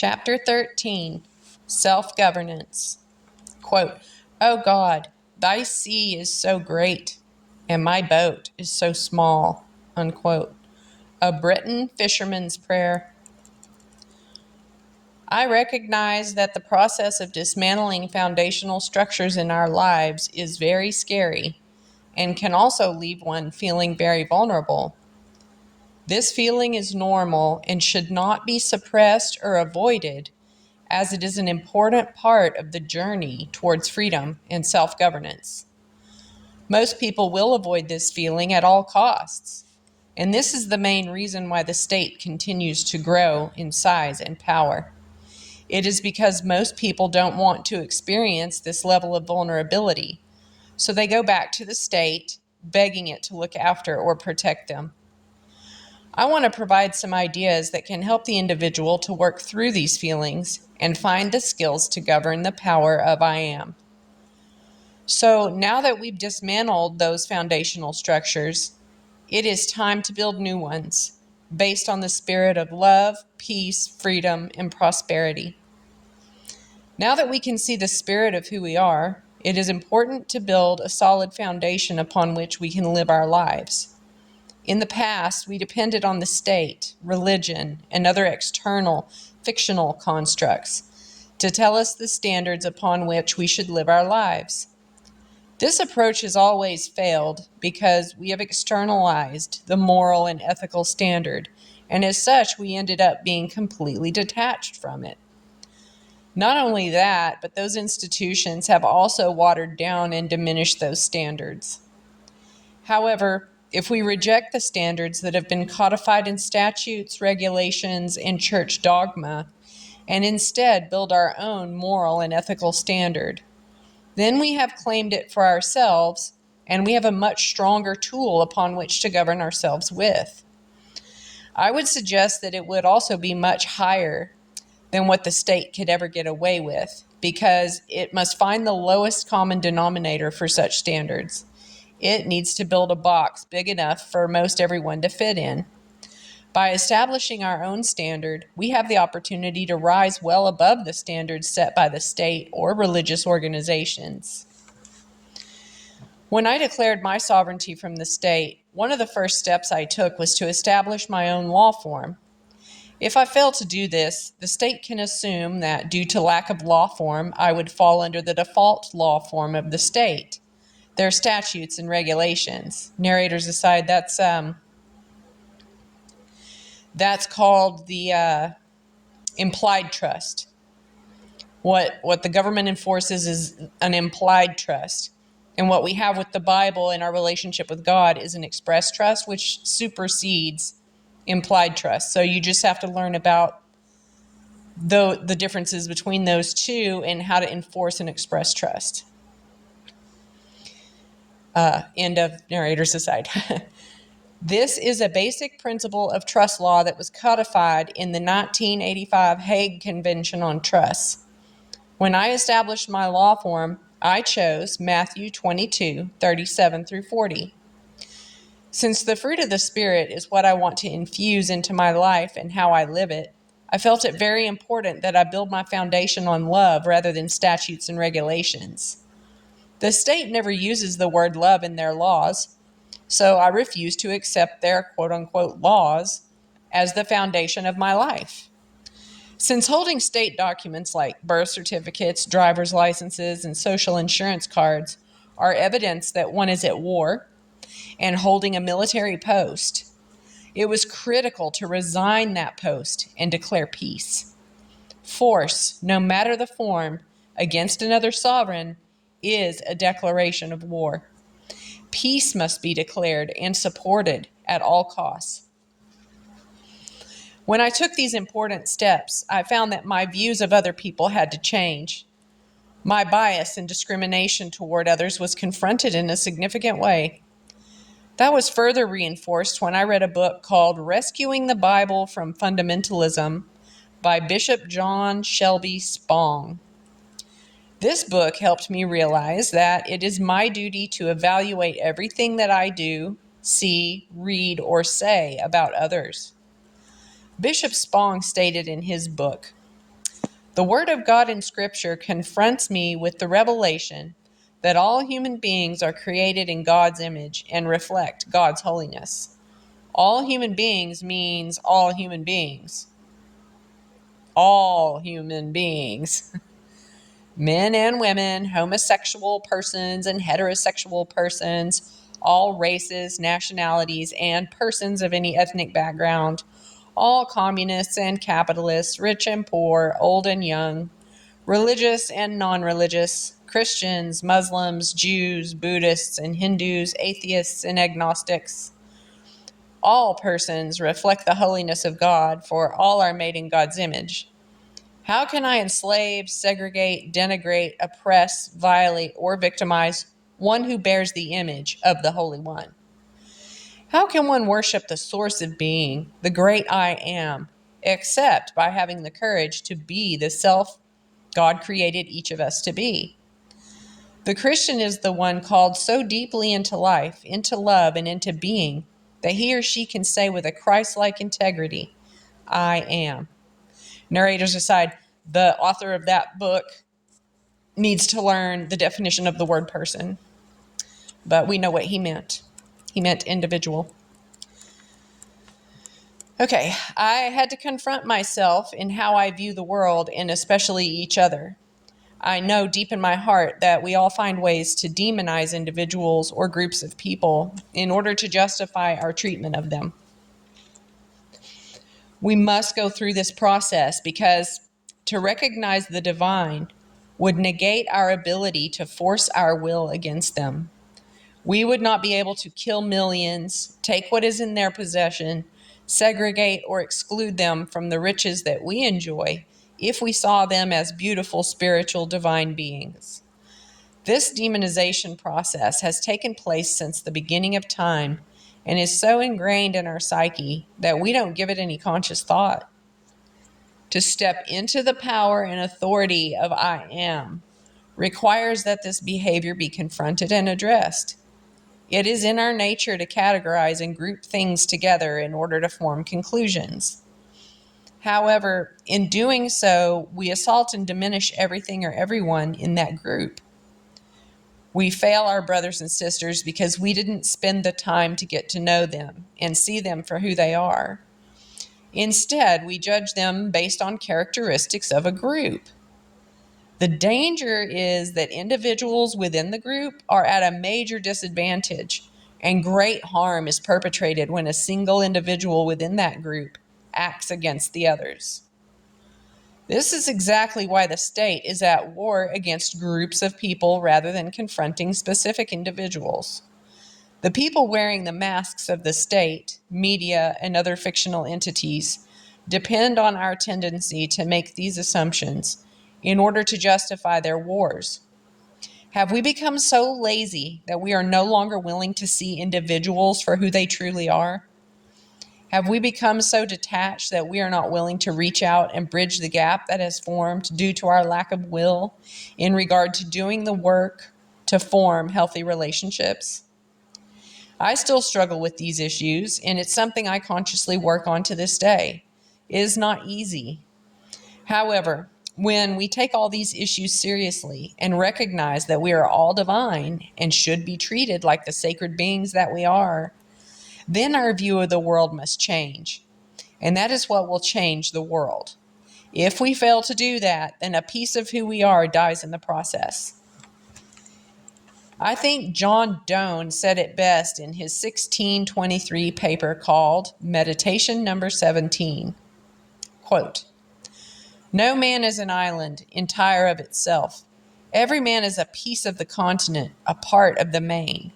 Chapter 13, Self-Governance. Quote, "O God, thy sea is so great, and my boat is so small." Unquote. A Britain fisherman's prayer. I recognize that the process of dismantling foundational structures in our lives is very scary and can also leave one feeling very vulnerable. This feeling is normal and should not be suppressed or avoided, as it is an important part of the journey towards freedom and self-governance. Most people will avoid this feeling at all costs, and this is the main reason why the state continues to grow in size and power. It is because most people don't want to experience this level of vulnerability, so they go back to the state, begging it to look after or protect them. I want to provide some ideas that can help the individual to work through these feelings and find the skills to govern the power of I am. So now that we've dismantled those foundational structures, it is time to build new ones based on the spirit of love, peace, freedom, and prosperity. Now that we can see the spirit of who we are, it is important to build a solid foundation upon which we can live our lives. In the past, we depended on the state, religion, and other external, fictional constructs to tell us the standards upon which we should live our lives. This approach has always failed because we have externalized the moral and ethical standard, and as such, we ended up being completely detached from it. Not only that, but those institutions have also watered down and diminished those standards. However, if we reject the standards that have been codified in statutes, regulations, and church dogma, and instead build our own moral and ethical standard, then we have claimed it for ourselves, and we have a much stronger tool upon which to govern ourselves with. I would suggest that it would also be much higher than what the state could ever get away with, because it must find the lowest common denominator for such standards. It needs to build a box big enough for most everyone to fit in. By establishing our own standard, we have the opportunity to rise well above the standards set by the state or religious organizations. When I declared my sovereignty from the state, one of the first steps I took was to establish my own law form. If I fail to do this, the state can assume that due to lack of law form, I would fall under the default law form of the state. Their statutes and regulations. Narrators aside, that's called the implied trust. What the government enforces is an implied trust. And what we have with the Bible in our relationship with God is an express trust, which supersedes implied trust. So you just have to learn about the differences between those two and how to enforce an express trust. End of narrator's aside. This is a basic principle of trust law that was codified in the 1985 Hague Convention on Trusts. When I established my law form, I chose Matthew 22:37 through 40. Since the fruit of the Spirit is what I want to infuse into my life and how I live it, I felt it very important that I build my foundation on love rather than statutes and regulations. The state never uses the word love in their laws, so I refuse to accept their quote-unquote laws as the foundation of my life. Since holding state documents like birth certificates, driver's licenses, and social insurance cards are evidence that one is at war and holding a military post, it was critical to resign that post and declare peace. Force, no matter the form, against another sovereign is a declaration of war. Peace must be declared and supported at all costs. When I took these important steps, I found that my views of other people had to change. My bias and discrimination toward others was confronted in a significant way. That was further reinforced when I read a book called Rescuing the Bible from Fundamentalism by Bishop John Shelby Spong. This book helped me realize that it is my duty to evaluate everything that I do, see, read, or say about others. Bishop Spong stated in his book, The Word of God in Scripture confronts me with the revelation that all human beings are created in God's image and reflect God's holiness. All human beings means all human beings. All human beings. Men and women, homosexual persons and heterosexual persons, all races, nationalities, and persons of any ethnic background, all communists and capitalists, rich and poor, old and young, religious and non-religious, Christians, Muslims, Jews, Buddhists and Hindus, atheists and agnostics. All persons reflect the holiness of God, for all are made in God's image. How can I enslave, segregate, denigrate, oppress, violate, or victimize one who bears the image of the Holy One? How can one worship the source of being, the great I am, except by having the courage to be the self God created each of us to be? The Christian is the one called so deeply into life, into love, and into being that he or she can say with a Christ-like integrity, I am. Narrators aside, the author of that book needs to learn the definition of the word person, but we know what he meant. He meant individual. Okay, I had to confront myself in how I view the world and especially each other. I know deep in my heart that we all find ways to demonize individuals or groups of people in order to justify our treatment of them. We must go through this process because to recognize the divine would negate our ability to force our will against them. We would not be able to kill millions, take what is in their possession, segregate or exclude them from the riches that we enjoy if we saw them as beautiful, spiritual, divine beings. This demonization process has taken place since the beginning of time and is so ingrained in our psyche that we don't give it any conscious thought. To step into the power and authority of I am requires that this behavior be confronted and addressed. It is in our nature to categorize and group things together in order to form conclusions. However, in doing so, we assault and diminish everything or everyone in that group. We fail our brothers and sisters because we didn't spend the time to get to know them and see them for who they are. Instead, we judge them based on characteristics of a group. The danger is that individuals within the group are at a major disadvantage, and great harm is perpetrated when a single individual within that group acts against the others. This is exactly why the state is at war against groups of people rather than confronting specific individuals. The people wearing the masks of the state, media, and other fictional entities depend on our tendency to make these assumptions in order to justify their wars. Have we become so lazy that we are no longer willing to see individuals for who they truly are? Have we become so detached that we are not willing to reach out and bridge the gap that has formed due to our lack of will in regard to doing the work to form healthy relationships? I still struggle with these issues, and it's something I consciously work on to this day. It is not easy. However, when we take all these issues seriously and recognize that we are all divine and should be treated like the sacred beings that we are, then our view of the world must change. And that is what will change the world. If we fail to do that, then a piece of who we are dies in the process. I think John Donne said it best in his 1623 paper called Meditation Number 17. Quote, "No man is an island, entire of itself. Every man is a piece of the continent, a part of the main.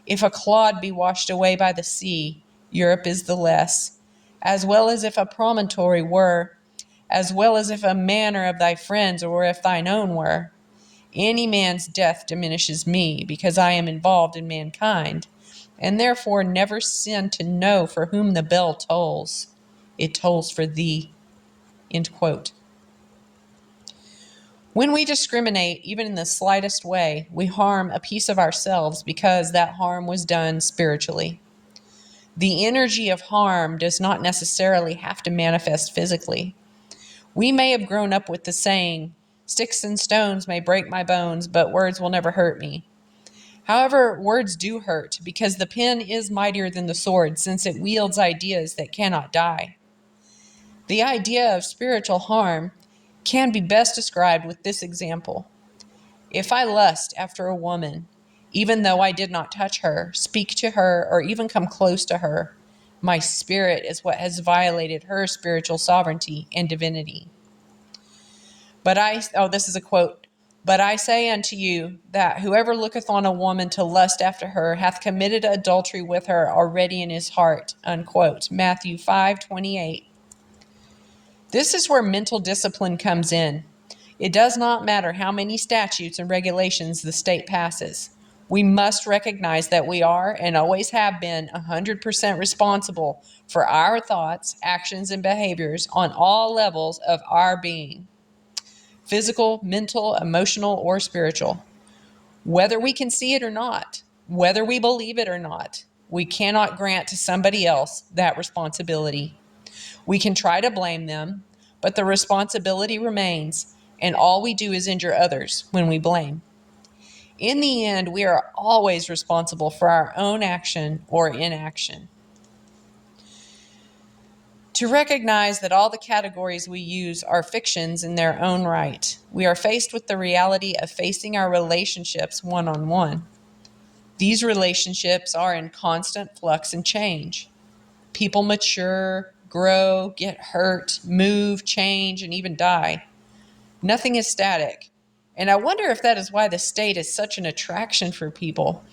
If a clod be washed away by the sea, Europe is the less, as well as if a promontory were, as well as if a manor of thy friends or if thine own were. Any man's death diminishes me, because I am involved in mankind, and therefore never sin to know for whom the bell tolls. It tolls for thee." End quote. When we discriminate, even in the slightest way, we harm a piece of ourselves because that harm was done spiritually. The energy of harm does not necessarily have to manifest physically. We may have grown up with the saying, "Sticks and stones may break my bones, but words will never hurt me." However, words do hurt because the pen is mightier than the sword since it wields ideas that cannot die. The idea of spiritual harm can be best described with this example. If I lust after a woman, even though I did not touch her, speak to her, or even come close to her, my spirit is what has violated her spiritual sovereignty and divinity. This is a quote. But I say unto you that whoever looketh on a woman to lust after her hath committed adultery with her already in his heart. Unquote. Matthew 5:28. This is where mental discipline comes in. It does not matter how many statutes and regulations the state passes. We must recognize that we are and always have been 100% responsible for our thoughts, actions, and behaviors on all levels of our being. Physical, mental, emotional, or spiritual. Whether we can see it or not, whether we believe it or not, we cannot grant to somebody else that responsibility. We can try to blame them, but the responsibility remains, and all we do is injure others when we blame. In the end, we are always responsible for our own action or inaction. To recognize that all the categories we use are fictions in their own right, we are faced with the reality of facing our relationships one-on-one. These relationships are in constant flux and change. People mature, grow, get hurt, move, change, and even die. Nothing is static. And I wonder if that is why the state is such an attraction for people,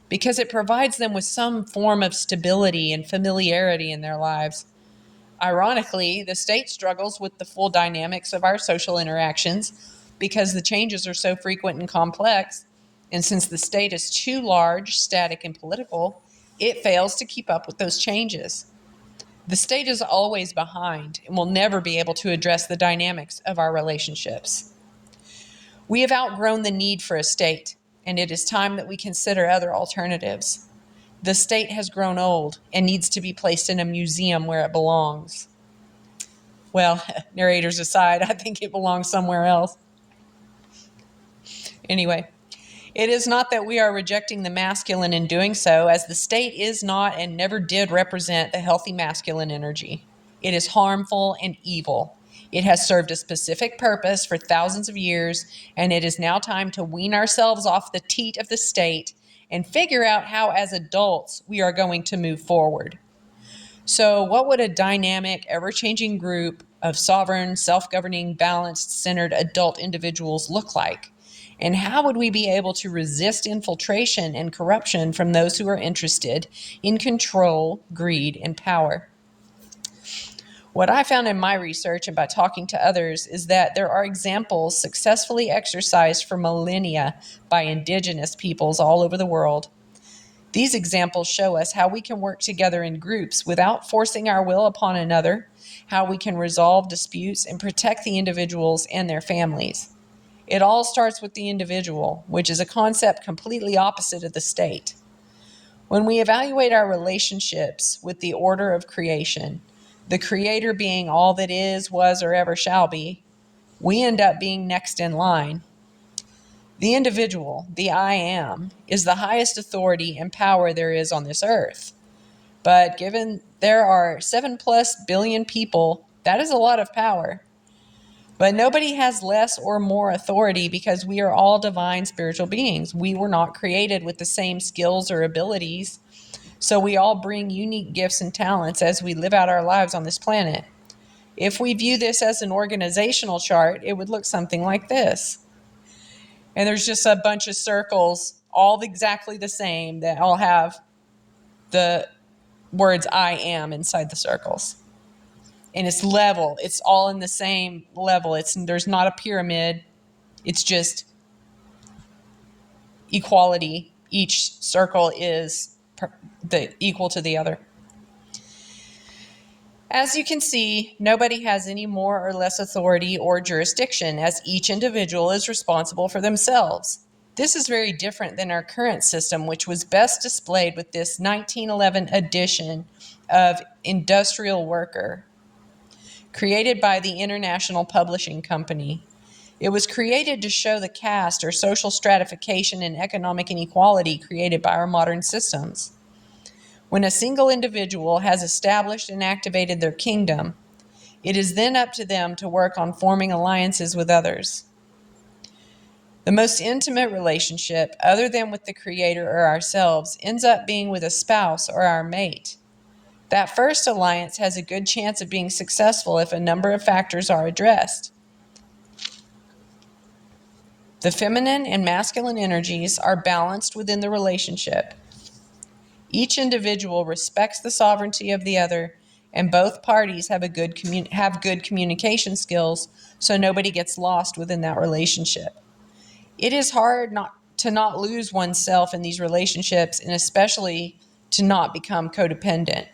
because it provides them with some form of stability and familiarity in their lives. Ironically, the state struggles with the full dynamics of our social interactions because the changes are so frequent and complex. And since the state is too large, static, and political, it fails to keep up with those changes. The state is always behind and will never be able to address the dynamics of our relationships. We have outgrown the need for a state, and it is time that we consider other alternatives. The state has grown old and needs to be placed in a museum where it belongs. Well, narrators aside, I think it belongs somewhere else. Anyway, it is not that we are rejecting the masculine in doing so, as the state is not and never did represent the healthy masculine energy. It is harmful and evil. It has served a specific purpose for thousands of years, and it is now time to wean ourselves off the teat of the state and figure out how, as adults, we are going to move forward. So, what would a dynamic, ever-changing group of sovereign, self-governing, balanced, centered adult individuals look like? And how would we be able to resist infiltration and corruption from those who are interested in control, greed, and power? What I found in my research and by talking to others is that there are examples successfully exercised for millennia by indigenous peoples all over the world. These examples show us how we can work together in groups without forcing our will upon another, how we can resolve disputes and protect the individuals and their families. It all starts with the individual, which is a concept completely opposite of the state. When we evaluate our relationships with the order of creation, the Creator being all that is, was, or ever shall be, we end up being next in line. The individual, the I am, is the highest authority and power there is on this earth. But given there are 7+ billion people, that is a lot of power. But nobody has less or more authority because we are all divine spiritual beings. We were not created with the same skills or abilities. So we all bring unique gifts and talents as we live out our lives on this planet. If we view this as an organizational chart, it would look something like this. And there's just a bunch of circles, all exactly the same, that all have the words I am inside the circles. And it's level. It's all in the same level. There's not a pyramid. It's just equality. Each circle is equal to the other. As you can see, nobody has any more or less authority or jurisdiction, as each individual is responsible for themselves. This is very different than our current system, which was best displayed with this 1911 edition of Industrial Worker. created by the International Publishing Company. It was created to show the caste or social stratification and economic inequality created by our modern systems. When a single individual has established and activated their kingdom, it is then up to them to work on forming alliances with others. The most intimate relationship, other than with the Creator or ourselves, ends up being with a spouse or our mate. That first alliance has a good chance of being successful if a number of factors are addressed. The feminine and masculine energies are balanced within the relationship. Each individual respects the sovereignty of the other, and both parties have good communication skills, so nobody gets lost within that relationship. It is hard not to lose oneself in these relationships, and especially to not become codependent.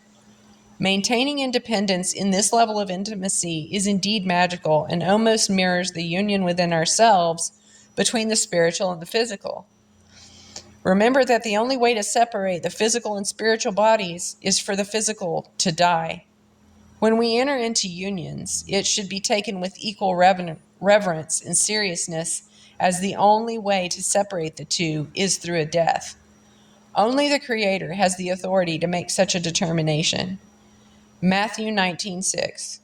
Maintaining independence in this level of intimacy is indeed magical and almost mirrors the union within ourselves between the spiritual and the physical. Remember that the only way to separate the physical and spiritual bodies is for the physical to die. When we enter into unions, it should be taken with equal reverence and seriousness, as the only way to separate the two is through a death. Only the Creator has the authority to make such a determination. Matthew 19:6.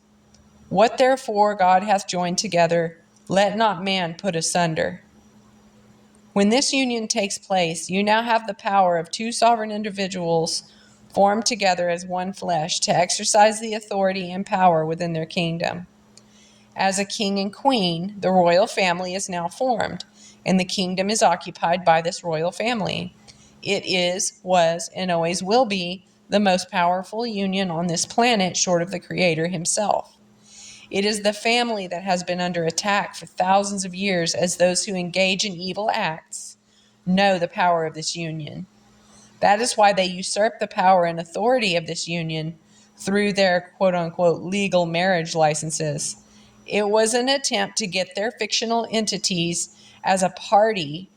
What therefore God hath joined together, let not man put asunder. When this union takes place, you now have the power of two sovereign individuals formed together as one flesh to exercise the authority and power within their kingdom. As a king and queen, the royal family is now formed, and the kingdom is occupied by this royal family. It is, was, and always will be the most powerful union on this planet short of the Creator himself. It is the family that has been under attack for thousands of years, as those who engage in evil acts know the power of this union. That is why they usurp the power and authority of this union through their quote-unquote legal marriage licenses. It was an attempt to get their fictional entities as a party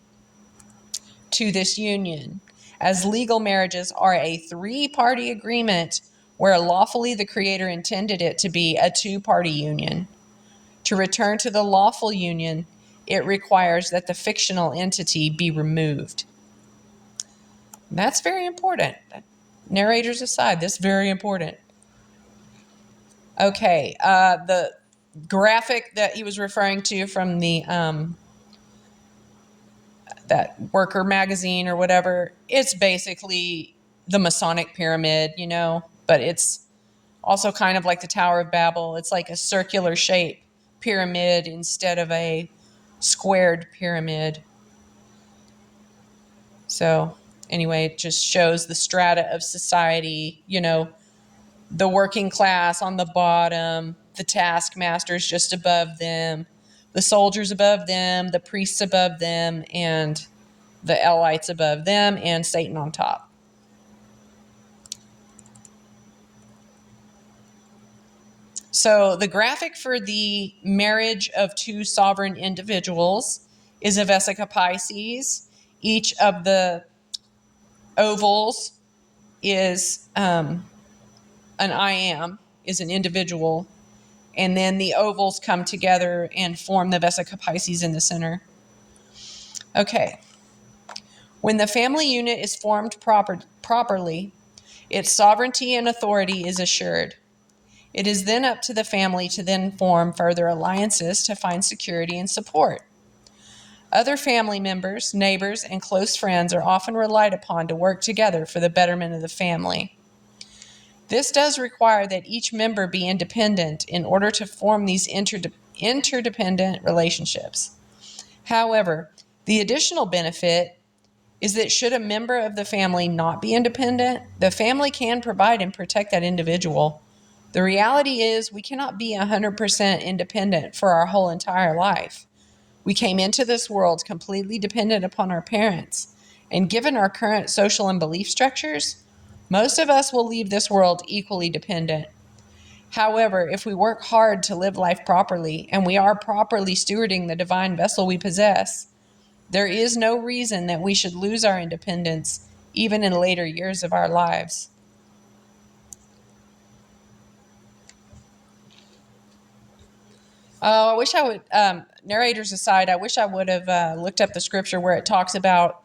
to this union, as legal marriages are a three-party agreement where lawfully the Creator intended it to be a two-party union. To return to the lawful union, it requires that the fictional entity be removed. That's very important. Narrators aside, this is very important. Okay, the graphic that he was referring to from the that worker magazine or whatever, it's basically the Masonic pyramid, but it's also kind of like the Tower of Babel. It's like a circular shape pyramid instead of a squared pyramid. So anyway, it just shows the strata of society, the working class on the bottom, the taskmasters just above them, the soldiers above them, the priests above them, and the Elites above them, and Satan on top. So the graphic for the marriage of two sovereign individuals is a Vesica Pisces. Each of the ovals is an I am, is an individual. And then the ovals come together and form the Vesica Pisces in the center. Okay. When the family unit is formed properly, its sovereignty and authority is assured. It is then up to the family to then form further alliances to find security and support. Other family members, neighbors, and close friends are often relied upon to work together for the betterment of the family. This does require that each member be independent in order to form these interdependent relationships. However, the additional benefit is that should a member of the family not be independent, the family can provide and protect that individual. The reality is we cannot be 100% independent for our whole entire life. We came into this world completely dependent upon our parents, and given our current social and belief structures, most of us will leave this world equally dependent. However, if we work hard to live life properly and we are properly stewarding the divine vessel we possess, there is no reason that we should lose our independence even in later years of our lives. Oh, I wish I would, narrators aside, I wish I would have looked up the scripture where it talks about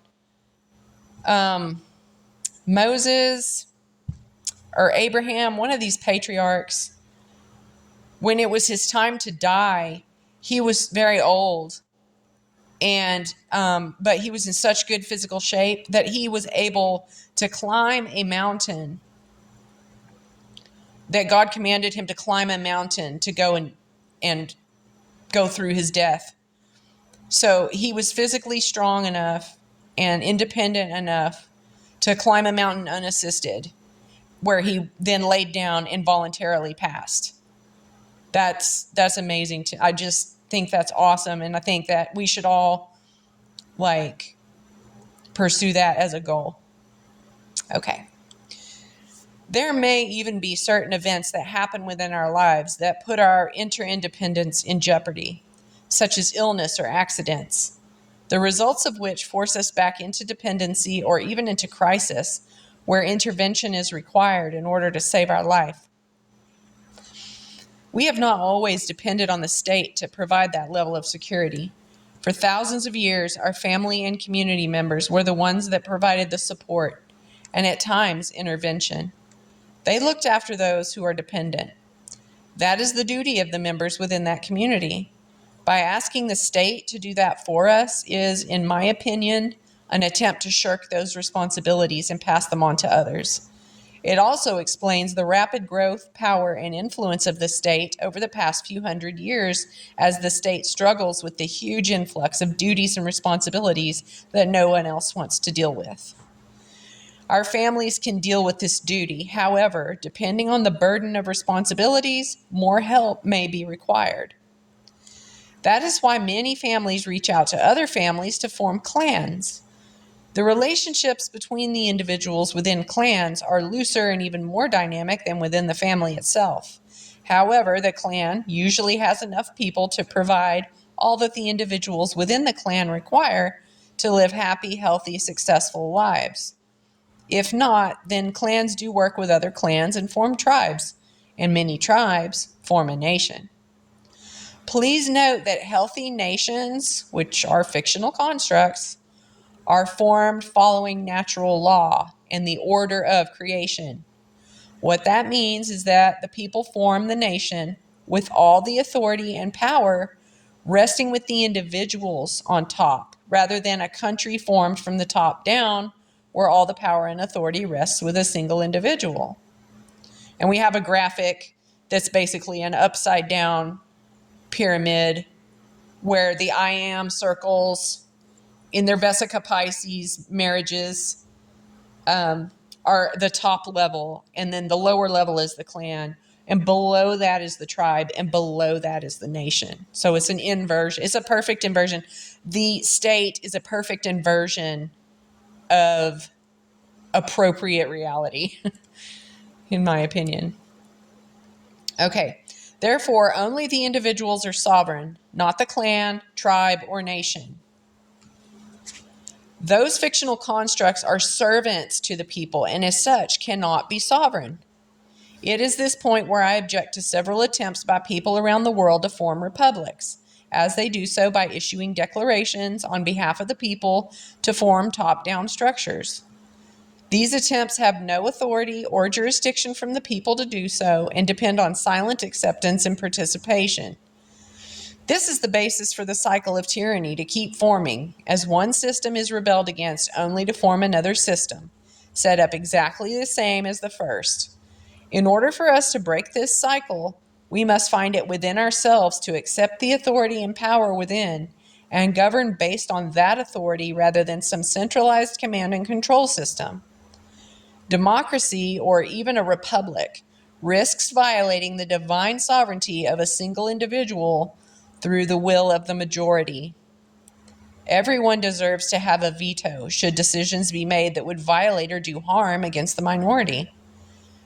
Moses or Abraham, one of these patriarchs, when it was his time to die, he was very old. And, but he was in such good physical shape that he was able to climb a mountain, that God commanded him to climb a mountain to go and go through his death. So he was physically strong enough and independent enough to climb a mountain unassisted, where he then laid down and voluntarily passed. That's amazing. I just think that's awesome, and I think that we should all like pursue that as a goal. Okay. There may even be certain events that happen within our lives that put our interdependence in jeopardy, such as illness or accidents, the results of which force us back into dependency or even into crisis, where intervention is required in order to save our life. We have not always depended on the state to provide that level of security. For thousands of years, our family and community members were the ones that provided the support and at times intervention. They looked after those who are dependent. That is the duty of the members within that community. By asking the state to do that for us is, in my opinion, an attempt to shirk those responsibilities and pass them on to others. It also explains the rapid growth, power, and influence of the state over the past few hundred years as the state struggles with the huge influx of duties and responsibilities that no one else wants to deal with. Our families can deal with this duty. However, depending on the burden of responsibilities, more help may be required. That is why many families reach out to other families to form clans. The relationships between the individuals within clans are looser and even more dynamic than within the family itself. However, the clan usually has enough people to provide all that the individuals within the clan require to live happy, healthy, successful lives. If not, then clans do work with other clans and form tribes, and many tribes form a nation. Please note that healthy nations, which are fictional constructs, are formed following natural law and the order of creation. What that means is that the people form the nation with all the authority and power resting with the individuals on top, rather than a country formed from the top down where all the power and authority rests with a single individual. And we have a graphic that's basically an upside down pyramid where the I am circles in their Vesica Pisces marriages are the top level, and then the lower level is the clan, and below that is the tribe, and below that is the nation. So it's an inversion. It's a perfect inversion. The state is a perfect inversion of appropriate reality, in my opinion. Okay. Therefore, only the individuals are sovereign, not the clan, tribe, or nation. Those fictional constructs are servants to the people and as such cannot be sovereign. It is this point where I object to several attempts by people around the world to form republics, as they do so by issuing declarations on behalf of the people to form top-down structures. These attempts have no authority or jurisdiction from the people to do so and depend on silent acceptance and participation. This is the basis for the cycle of tyranny to keep forming, as one system is rebelled against only to form another system, set up exactly the same as the first. In order for us to break this cycle, we must find it within ourselves to accept the authority and power within and govern based on that authority rather than some centralized command and control system. Democracy, or even a republic, risks violating the divine sovereignty of a single individual through the will of the majority. Everyone deserves to have a veto should decisions be made that would violate or do harm against the minority.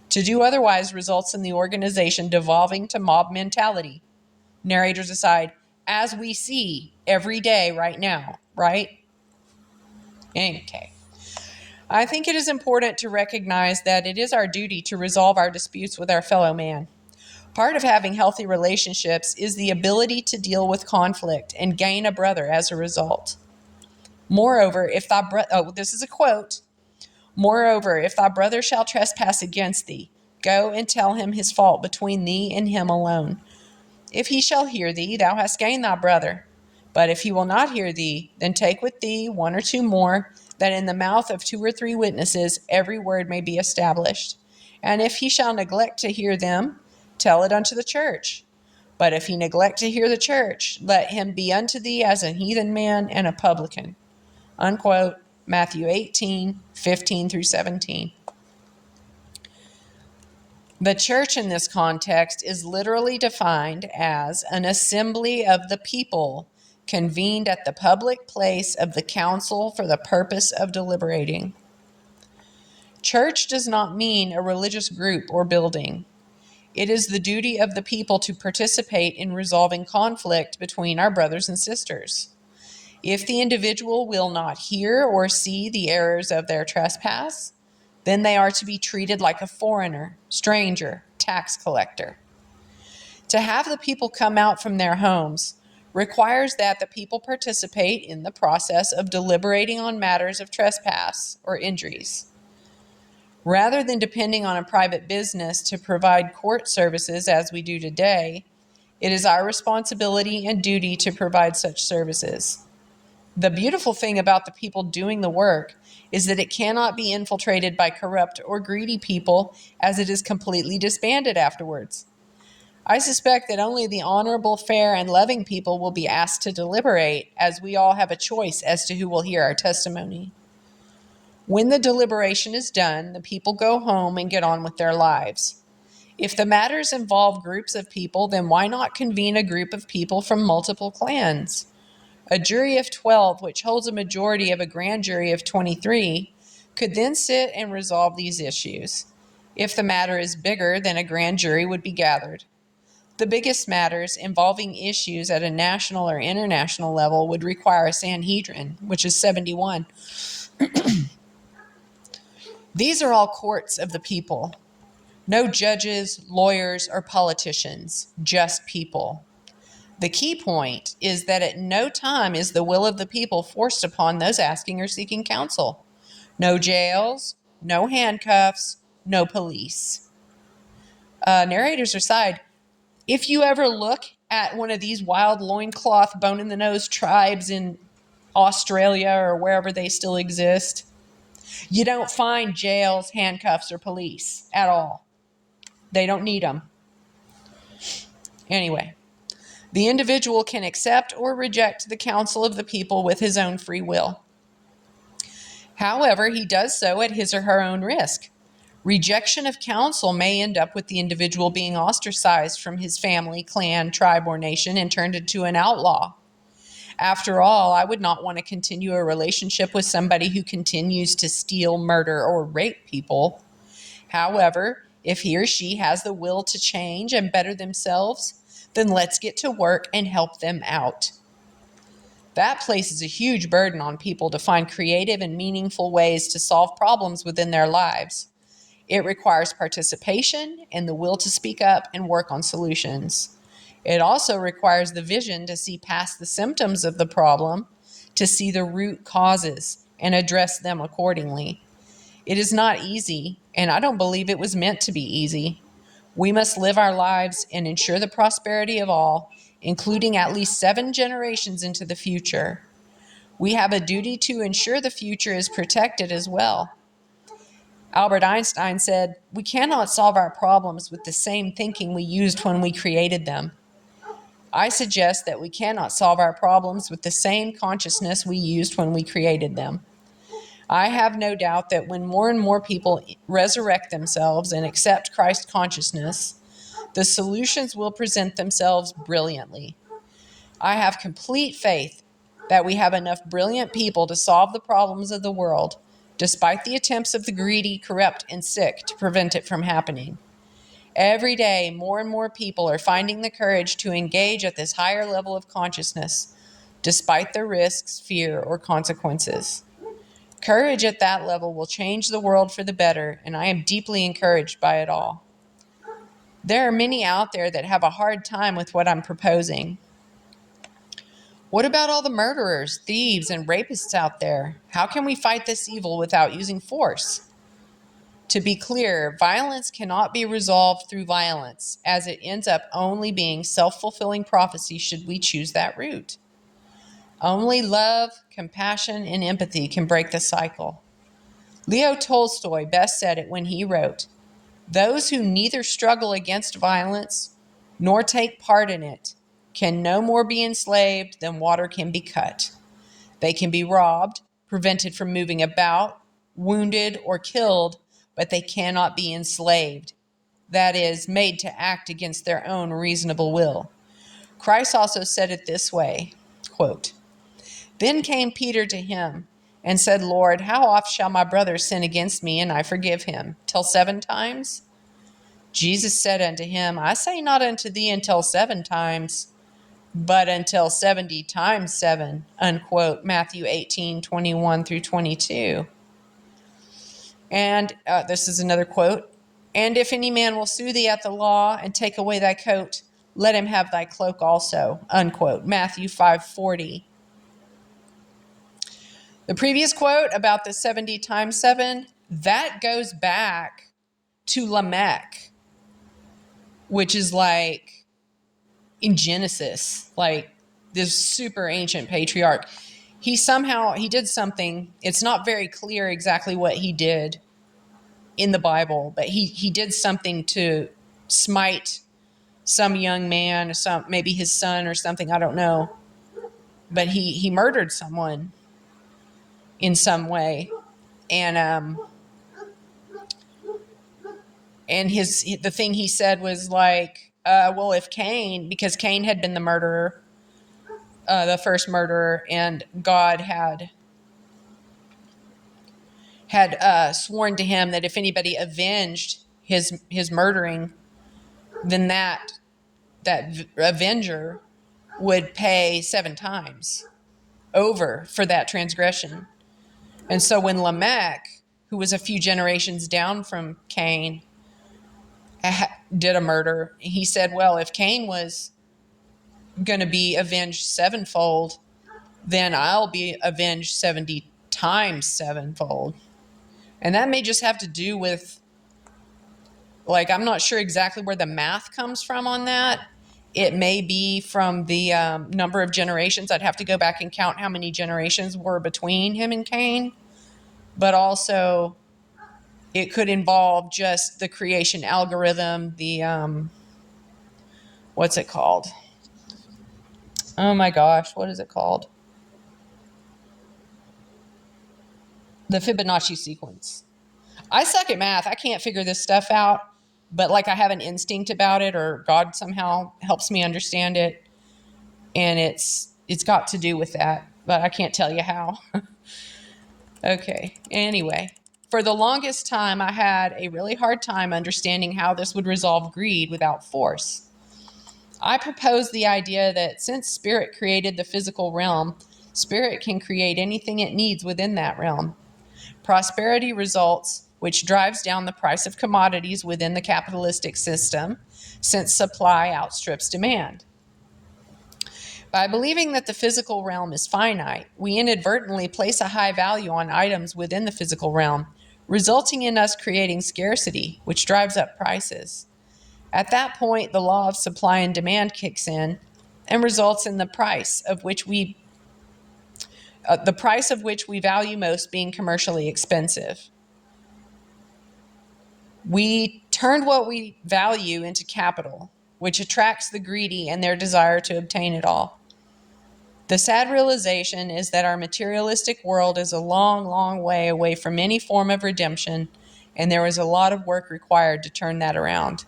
To do otherwise results in the organization devolving to mob mentality. Narrators aside, as we see every day right now, right? Okay. I think it is important to recognize that it is our duty to resolve our disputes with our fellow man. Part of having healthy relationships is the ability to deal with conflict and gain a brother as a result. Moreover, if thy this is a quote. Moreover, if thy brother shall trespass against thee, go and tell him his fault between thee and him alone. If he shall hear thee, thou hast gained thy brother. But if he will not hear thee, then take with thee one or two more, that in the mouth of 2 or 3 witnesses every word may be established. And if he shall neglect to hear them, tell it unto the church. But if he neglect to hear the church, let him be unto thee as a heathen man and a publican. Unquote. Matthew 18, 15 through 17. The church in this context is literally defined as an assembly of the people convened at the public place of the council for the purpose of deliberating. Church does not mean a religious group or building. It is the duty of the people to participate in resolving conflict between our brothers and sisters. If the individual will not hear or see the errors of their trespass, then they are to be treated like a foreigner, stranger, tax collector. To have the people come out from their homes requires that the people participate in the process of deliberating on matters of trespass or injuries. Rather than depending on a private business to provide court services as we do today, it is our responsibility and duty to provide such services. The beautiful thing about the people doing the work is that it cannot be infiltrated by corrupt or greedy people, as it is completely disbanded afterwards. I suspect that only the honorable, fair, and loving people will be asked to deliberate, as we all have a choice as to who will hear our testimony. When the deliberation is done, the people go home and get on with their lives. If the matters involve groups of people, then why not convene a group of people from multiple clans? A jury of 12, which holds a majority of a grand jury of 23, could then sit and resolve these issues. If the matter is bigger, then a grand jury would be gathered. The biggest matters involving issues at a national or international level would require a Sanhedrin, which is 71. These are all courts of the people. No judges, lawyers, or politicians, just people. The key point is that at no time is the will of the people forced upon those asking or seeking counsel. No jails, no handcuffs, no police. Narrators aside, if you ever look at one of these wild loincloth, bone-in-the-nose tribes in Australia or wherever they still exist, you don't find jails, handcuffs, or police at all. They don't need them. Anyway. The individual can accept or reject the counsel of the people with his own free will. However, he does so at his or her own risk. Rejection of counsel may end up with the individual being ostracized from his family, clan, tribe, or nation and turned into an outlaw. After all, I would not want to continue a relationship with somebody who continues to steal, murder, or rape people. However, if he or she has the will to change and better themselves, then let's get to work and help them out. That places a huge burden on people to find creative and meaningful ways to solve problems within their lives. It requires participation and the will to speak up and work on solutions. It also requires the vision to see past the symptoms of the problem, to see the root causes and address them accordingly. It is not easy, and I don't believe it was meant to be easy. We must live our lives and ensure the prosperity of all, including at least 7 generations into the future. We have a duty to ensure the future is protected as well. Albert Einstein said, "We cannot solve our problems with the same thinking we used when we created them." I suggest that we cannot solve our problems with the same consciousness we used when we created them. I have no doubt that when more and more people resurrect themselves and accept Christ consciousness, the solutions will present themselves brilliantly. I have complete faith that we have enough brilliant people to solve the problems of the world, despite the attempts of the greedy, corrupt, and sick to prevent it from happening. Every day, more and more people are finding the courage to engage at this higher level of consciousness, despite the risks, fear, or consequences. Courage at that level will change the world for the better, and I am deeply encouraged by it all. There are many out there that have a hard time with what I'm proposing. What about all the murderers, thieves, and rapists out there? How can we fight this evil without using force? To be clear, violence cannot be resolved through violence, as it ends up only being self-fulfilling prophecy should we choose that route. Only love, compassion, and empathy can break the cycle. Leo Tolstoy best said it when he wrote, "Those who neither struggle against violence nor take part in it can no more be enslaved than water can be cut. They can be robbed, prevented from moving about, wounded, or killed, but they cannot be enslaved. That is, made to act against their own reasonable will." Christ also said it this way, quote, "Then came Peter to him and said, Lord, how oft shall my brother sin against me and I forgive him? Till 7 times? Jesus said unto him, I say not unto thee until 7 times, but until 70 times 7, unquote, Matthew 18:21 through 22. And this is another quote. And if any man will sue thee at the law and take away thy coat, let him have thy cloak also, unquote, Matthew 5:40. The previous quote about the 70 times 7, that goes back to Lamech, which is like in Genesis, like this super ancient patriarch. He did something. It's not very clear exactly what he did in the Bible, but he did something to smite some young man, maybe his son or something, I don't know. But he murdered someone in some way. And the thing he said was like, well, if Cain, because Cain had been the murderer, the first murderer, and God had sworn to him that if anybody avenged his murdering, then that avenger would pay 7 times over for that transgression. And so when Lamech, who was a few generations down from Cain, did a murder, he said, well, if Cain was going to be avenged 7-fold, then I'll be avenged 70 times 7-fold. And that may just have to do with, like, I'm not sure exactly where the math comes from on that. It may be from the number of generations. I'd have to go back and count how many generations were between him and Cain. But also, it could involve just the creation algorithm, the, what's it called? Oh my gosh, what is it called? The Fibonacci sequence. I suck at math. I can't figure this stuff out, but like I have an instinct about it, or God somehow helps me understand it. And it's got to do with that, but I can't tell you how. Okay, anyway. For the longest time, I had a really hard time understanding how this would resolve greed without force. I proposed the idea that since spirit created the physical realm, spirit can create anything it needs within that realm. Prosperity results, which drives down the price of commodities within the capitalistic system, since supply outstrips demand. By believing that the physical realm is finite, we inadvertently place a high value on items within the physical realm, resulting in us creating scarcity, which drives up prices. At that point, the law of supply and demand kicks in and results in the price of which we value most being commercially expensive. We turned what we value into capital, which attracts the greedy and their desire to obtain it all. The sad realization is that our materialistic world is a long, long way away from any form of redemption, and there is a lot of work required to turn that around.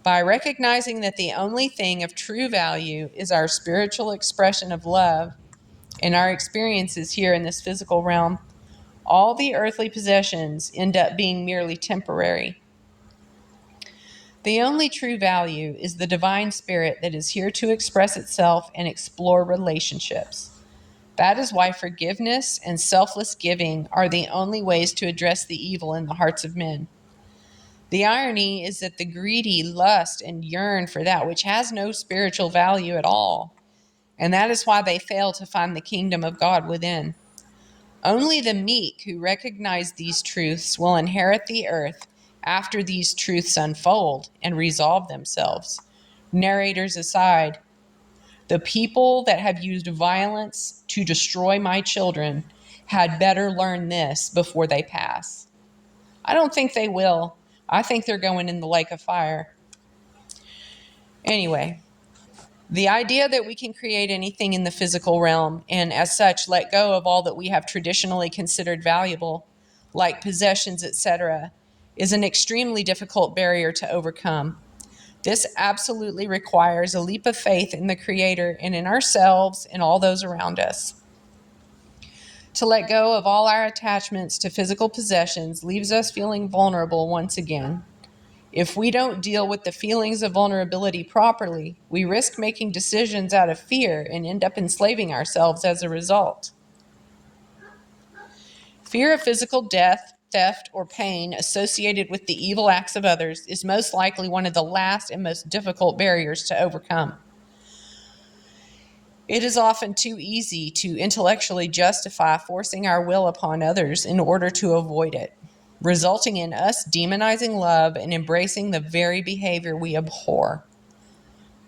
By recognizing that the only thing of true value is our spiritual expression of love and our experiences here in this physical realm, all the earthly possessions end up being merely temporary. The only true value is the divine spirit that is here to express itself and explore relationships. That is why forgiveness and selfless giving are the only ways to address the evil in the hearts of men. The irony is that the greedy lust and yearn for that which has no spiritual value at all, and that is why they fail to find the kingdom of God within. Only the meek who recognize these truths will inherit the earth after these truths unfold and resolve themselves. Narrators aside, the people that have used violence to destroy my children had better learn this before they pass. I don't think they will. I think they're going in the lake of fire. Anyway, the idea that we can create anything in the physical realm and as such let go of all that we have traditionally considered valuable, like possessions, etc., is an extremely difficult barrier to overcome. This absolutely requires a leap of faith in the Creator and in ourselves and all those around us. To let go of all our attachments to physical possessions leaves us feeling vulnerable once again. If we don't deal with the feelings of vulnerability properly, we risk making decisions out of fear and end up enslaving ourselves as a result. Fear of physical death, theft, or pain associated with the evil acts of others is most likely one of the last and most difficult barriers to overcome. It is often too easy to intellectually justify forcing our will upon others in order to avoid it, resulting in us demonizing love and embracing the very behavior we abhor.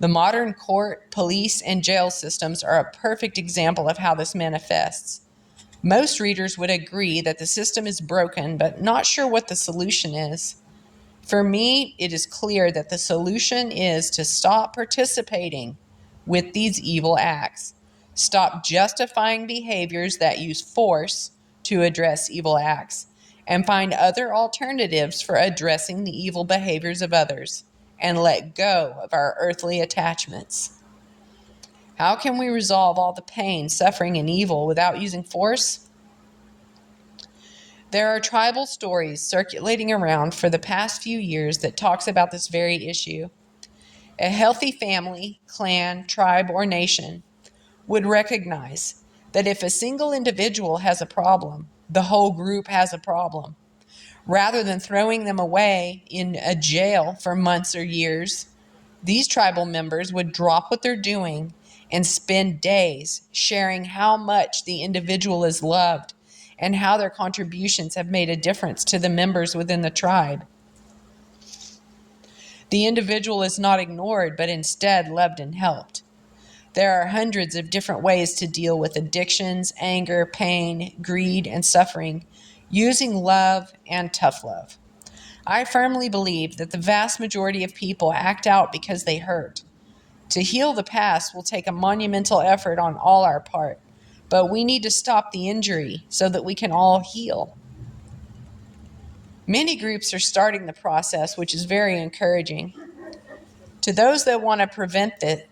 The modern court, police, and jail systems are a perfect example of how this manifests. Most readers would agree that the system is broken, but not sure what the solution is. For me, it is clear that the solution is to stop participating with these evil acts. Stop justifying behaviors that use force to address evil acts, and find other alternatives for addressing the evil behaviors of others, and let go of our earthly attachments. How can we resolve all the pain, suffering, and evil without using force? There are tribal stories circulating around for the past few years that talks about this very issue. A healthy family, clan, tribe, or nation would recognize that if a single individual has a problem, the whole group has a problem. Rather than throwing them away in a jail for months or years, these tribal members would drop what they're doing and spend days sharing how much the individual is loved and how their contributions have made a difference to the members within the tribe. The individual is not ignored, but instead loved and helped. There are hundreds of different ways to deal with addictions, anger, pain, greed, and suffering using love and tough love. I firmly believe that the vast majority of people act out because they hurt. To heal the past will take a monumental effort on all our part, but we need to stop the injury so that we can all heal. Many groups are starting the process, which is very encouraging. To those that want to prevent this,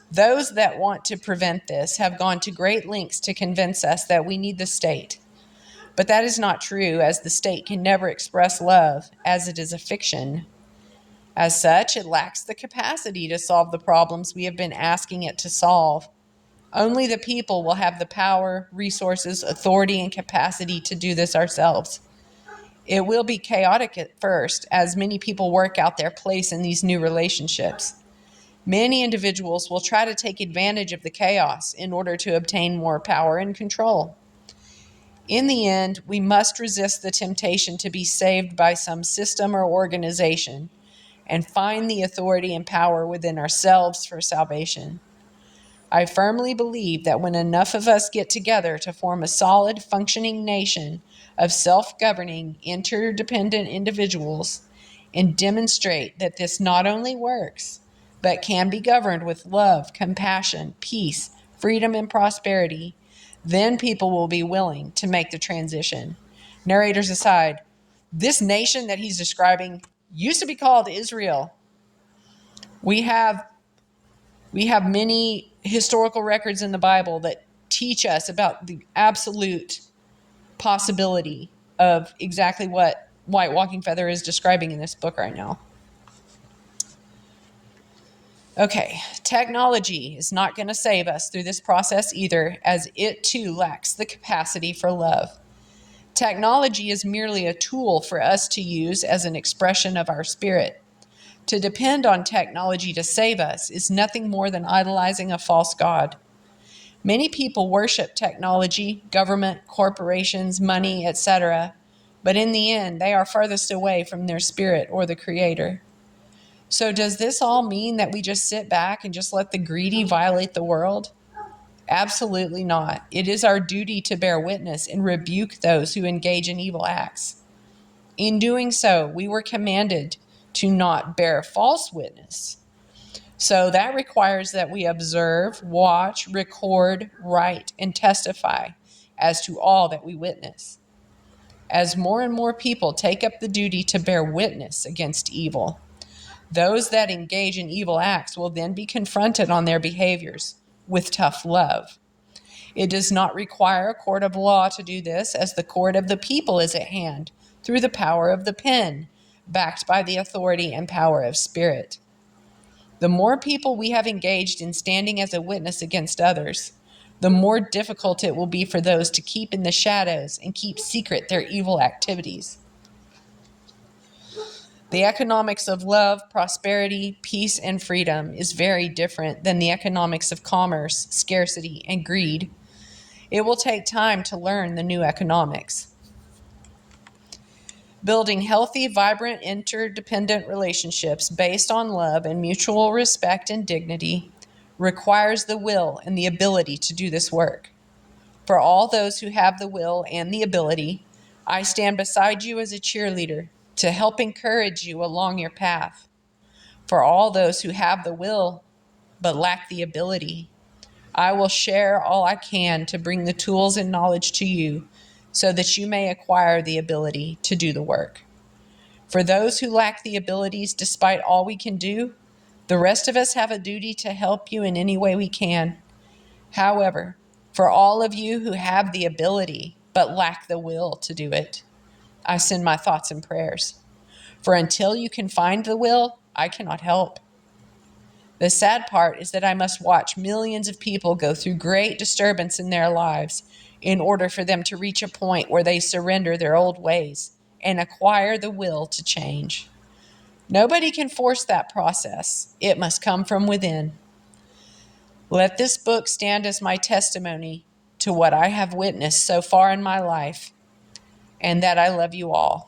those that want to prevent this have gone to great lengths to convince us that we need the state. But that is not true, as the state can never express love, as it is a fiction. As such, it lacks the capacity to solve the problems we have been asking it to solve. Only the people will have the power, resources, authority, and capacity to do this ourselves. It will be chaotic at first, as many people work out their place in these new relationships. Many individuals will try to take advantage of the chaos in order to obtain more power and control. In the end, we must resist the temptation to be saved by some system or organization and find the authority and power within ourselves for salvation. I firmly believe that when enough of us get together to form a solid, functioning nation of self-governing, interdependent individuals and demonstrate that this not only works, but can be governed with love, compassion, peace, freedom, and prosperity, then people will be willing to make the transition. Narrators aside, this nation that he's describing used to be called Israel. We have many historical records in the Bible that teach us about the absolute possibility of exactly what White Walking Feather is describing in this book right now. Okay, technology is not going to save us through this process either, as it too lacks the capacity for love. Technology is merely a tool for us to use as an expression of our spirit. To depend on technology to save us is nothing more than idolizing a false god. Many people worship technology, government, corporations, money, etc., but in the end, they are farthest away from their spirit or the Creator. So does this all mean that we just sit back and just let the greedy violate the world? Absolutely not. It is our duty to bear witness and rebuke those who engage in evil acts. In doing so, we were commanded to not bear false witness. So that requires that we observe, watch, record, write, and testify as to all that we witness. As more and more people take up the duty to bear witness against evil, those that engage in evil acts will then be confronted on their behaviors with tough love. It does not require a court of law to do this, as the court of the people is at hand through the power of the pen, backed by the authority and power of spirit. The more people we have engaged in standing as a witness against others, the more difficult it will be for those to keep in the shadows and keep secret their evil activities. The economics of love, prosperity, peace, and freedom is very different than the economics of commerce, scarcity, and greed. It will take time to learn the new economics. Building healthy, vibrant, interdependent relationships based on love and mutual respect and dignity requires the will and the ability to do this work. For all those who have the will and the ability, I stand beside you as a cheerleader to help encourage you along your path. For all those who have the will but lack the ability, I will share all I can to bring the tools and knowledge to you so that you may acquire the ability to do the work. For those who lack the abilities, despite all we can do, the rest of us have a duty to help you in any way we can. However, for all of you who have the ability but lack the will to do it, I send my thoughts and prayers. For until you can find the will, I cannot help. The sad part is that I must watch millions of people go through great disturbance in their lives in order for them to reach a point where they surrender their old ways and acquire the will to change. Nobody can force that process. It must come from within. Let this book stand as my testimony to what I have witnessed so far in my life, and that I love you all.